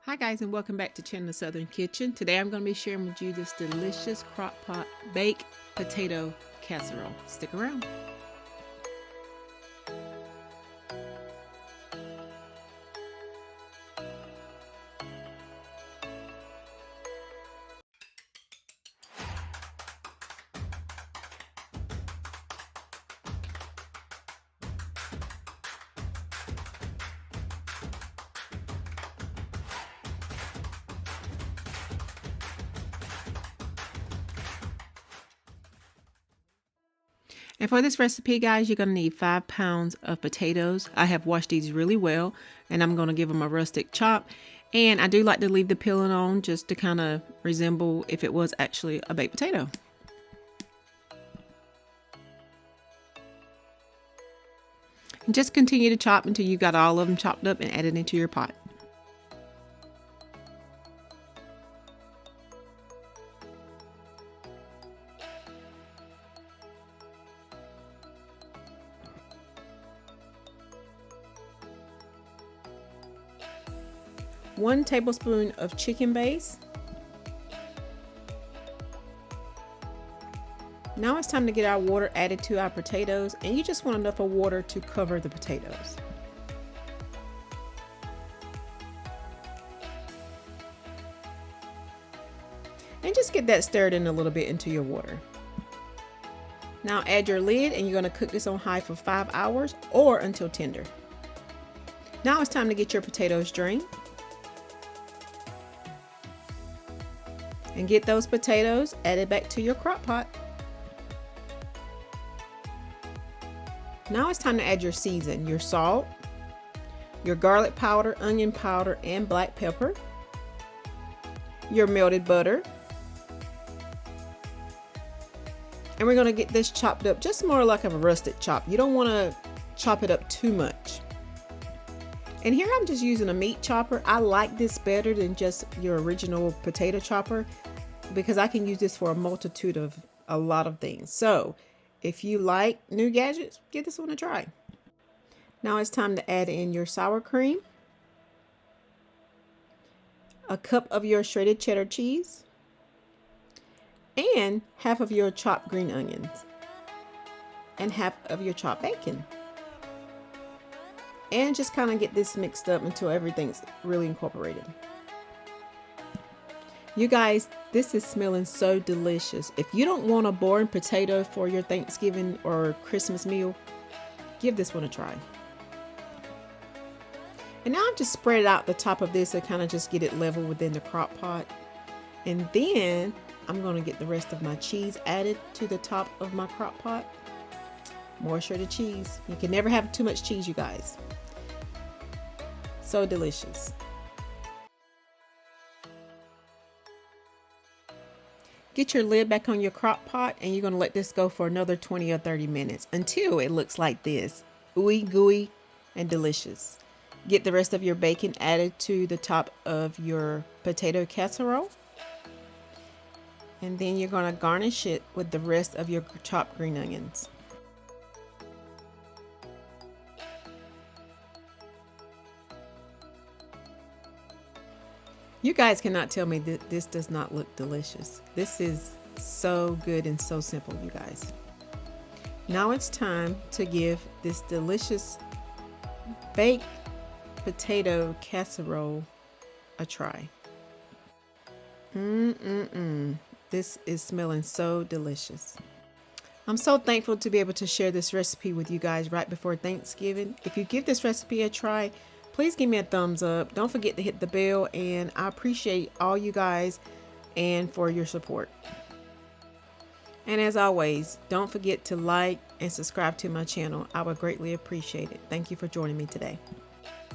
Hi guys, and welcome back to Channel Southern Kitchen. Today I'm going to be sharing with you this delicious crock pot baked potato casserole. Stick around. And for this recipe, guys, you're going to need 5 pounds of potatoes. I have washed these really well, and I'm going to give them a rustic chop. And I do like to leave the peeling on just to kind of resemble if it was actually a baked potato. And just continue to chop until you got all of them chopped up and add it into your pot. One tablespoon of chicken base. Now it's time to get our water added to our potatoes, and you just want enough of water to cover the potatoes. And just get that stirred in a little bit into your water. Now add your lid, and you're going to cook this on high for 5 hours or until tender. Now it's time to get your potatoes drained. And get those potatoes added back to your crock pot. Now it's time to add your season, your salt, your garlic powder, onion powder, and black pepper, your melted butter. And we're going to get this chopped up just more like a rustic chop. You don't want to chop it up too much. And here I'm just using a meat chopper. I like this better than just your original potato chopper because I can use this for a multitude of a lot of things. So if you like new gadgets, give this one a try. Now it's time to add in your sour cream, a cup of your shredded cheddar cheese, and half of your chopped green onions, and half of your chopped bacon. And just kind of get this mixed up until everything's really incorporated. You guys, this is smelling so delicious. If you don't want a boring potato for your Thanksgiving or Christmas meal, give this one a try. And now I've just spread out the top of this to kind of just get it level within the crock pot. And then I'm going to get the rest of my cheese added to the top of my crock pot. More shredded cheese. You can never have too much cheese, you guys. So delicious. Get your lid back on your crock pot, and you're going to let this go for another 20 or 30 minutes until it looks like this. Ooey gooey and delicious. Get the rest of your bacon added to the top of your potato casserole. And then you're going to garnish it with the rest of your chopped green onions. You guys cannot tell me that this does not look delicious. This is so good and so simple, you guys. Now it's time to give this delicious baked potato casserole a try. This is smelling so delicious. I'm so thankful to be able to share this recipe with you guys right before Thanksgiving. If you give this recipe a try, please give me a thumbs up. Don't forget to hit the bell, and I appreciate all you guys and for your support. And as always, don't forget to like and subscribe to my channel. I would greatly appreciate it. Thank you for joining me today.